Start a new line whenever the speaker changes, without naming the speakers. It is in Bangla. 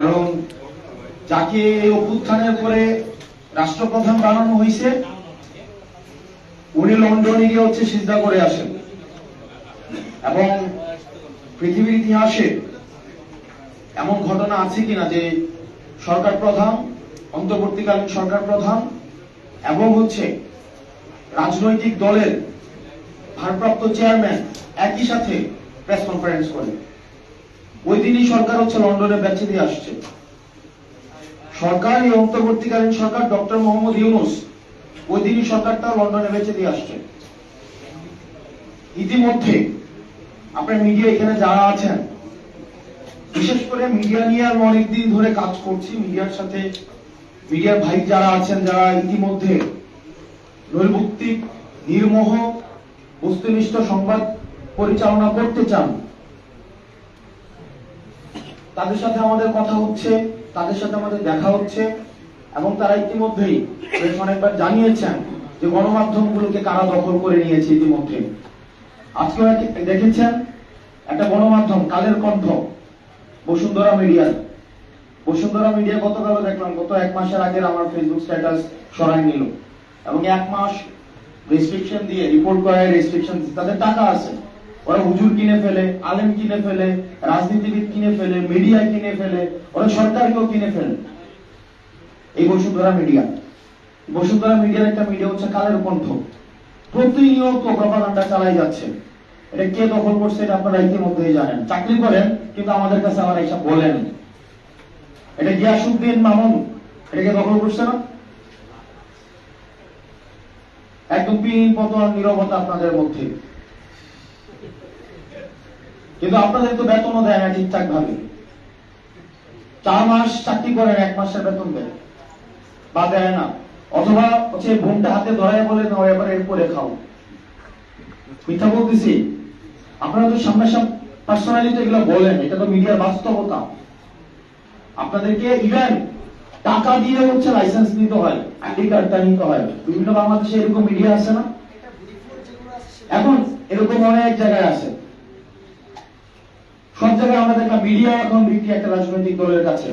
কারণ যাকে এই অভ্যুত্থানের পরে রাষ্ট্রপ্রধান বানানো হয়েছে উনি লন্ডনে গিয়ে সিজদা করে আসেন এবং পৃথিবীর ইতিহাসে এমন ঘটনা আছে কিনা যে সরকার প্রধান, অন্তর্বর্তীকালীন সরকার প্রধান এবং রাজনৈতিক দলের ভারপ্রাপ্ত চেয়ারম্যান একই সাথে প্রেস কনফারেন্স করে। ওই দিনই সরকার লন্ডনে বেঁচে দিয়ে আসছে। সরকার, এই অন্তর্বর্তীকালীন সরকার, ডক্টর মোহাম্মদ ইউনূস, ওই দিনই সরকারটা লন্ডনে বেঁচে দিয়ে আসছে। ইতিমধ্যে আপনার মিডিয়া এখানে যারা আছেন, বিশেষ করে মিডিয়া নিয়ে আমি অনেকদিন ধরে কাজ করছি, মিডিয়ার সাথে মিডিয়ার ভাই যারা আছেন, যারা ইতিমধ্যে নৈর্ব্যক্তিক, নির্মোহ, বস্তুনিষ্ঠ সংবাদ পরিচালনা করতে চান, তাদের সাথে আমাদের কথা হচ্ছে, তাদের সাথে আমাদের দেখা হচ্ছে এবং তারা ইতিমধ্যেই অনেকবার জানিয়েছেন যে গণমাধ্যমগুলোকে কারা দখল করে নিয়েছে। ইতিমধ্যে আজকে দেখেছেন একটা গণমাধ্যম কালের কণ্ঠ, বসুন্ধরা মিডিয়া গতকালও দেখলাম, গত এক মাসের আগে আমার ফেসবুক স্ট্যাটাস সরাই নিল এবং এক মাস রেস্ট্রিকশন দিয়ে রিপোর্ট করায়, রেস্ট্রিকশন তাদের টাকা আছে, ওরা হুজুর কিনে ফেলে, আলেম কিনে ফেলে, রাজনীতিবিদ কিনে ফেলে, মিডিয়া কিনে ফেলে, ওরা সরকারকেও কিনে ফেলে। এই বসুন্ধরা মিডিয়ার একটা মিডিয়া কালের কণ্ঠ, প্রতিনিয়ত প্রপাগান্ডা চালাই যাচ্ছে। এটা কে দখল করছে এটা আপনারা ইতিমধ্যেই জানেন। চাকরি করেন কিন্তু আমাদের কাছে আবার এইসব বলেন। এটা গিয়াসউদ্দিন মামুন এটাকে দখল করছে না? একদম পিন পতন নীরবতা আপনাদের মধ্যে, কিন্তু আপনাদের তো বেতনও দেয় না ঠিকঠাক ভাবে। 4 মাস চাকরি করেন, 1 মাসের বেতন দেয় বা দেয় না, অথবা বোনটা হাতে ধরায় বলে নাও এবার এরপরে খাও। মিথ্যা বলতেছি? আপনারা তো সামনাসামনি পার্সোনালি তো এগুলো বলেন, এটা তো মিডিয়ার বাস্তবতা। আপনাদেরকে ইভেন টাকা দিয়ে লাইসেন্স নিতে হয়, আইডি কার্ডটা নিতে হয়। বিভিন্ন বাংলাদেশে এরকম মিডিয়া আছে না? এখন এরকম অনেক জায়গায় আছে। সব জায়গায় আমরা দেখলাম মিডিয়া এখন বিক্রি একটা রাজনৈতিক দলের কাছে।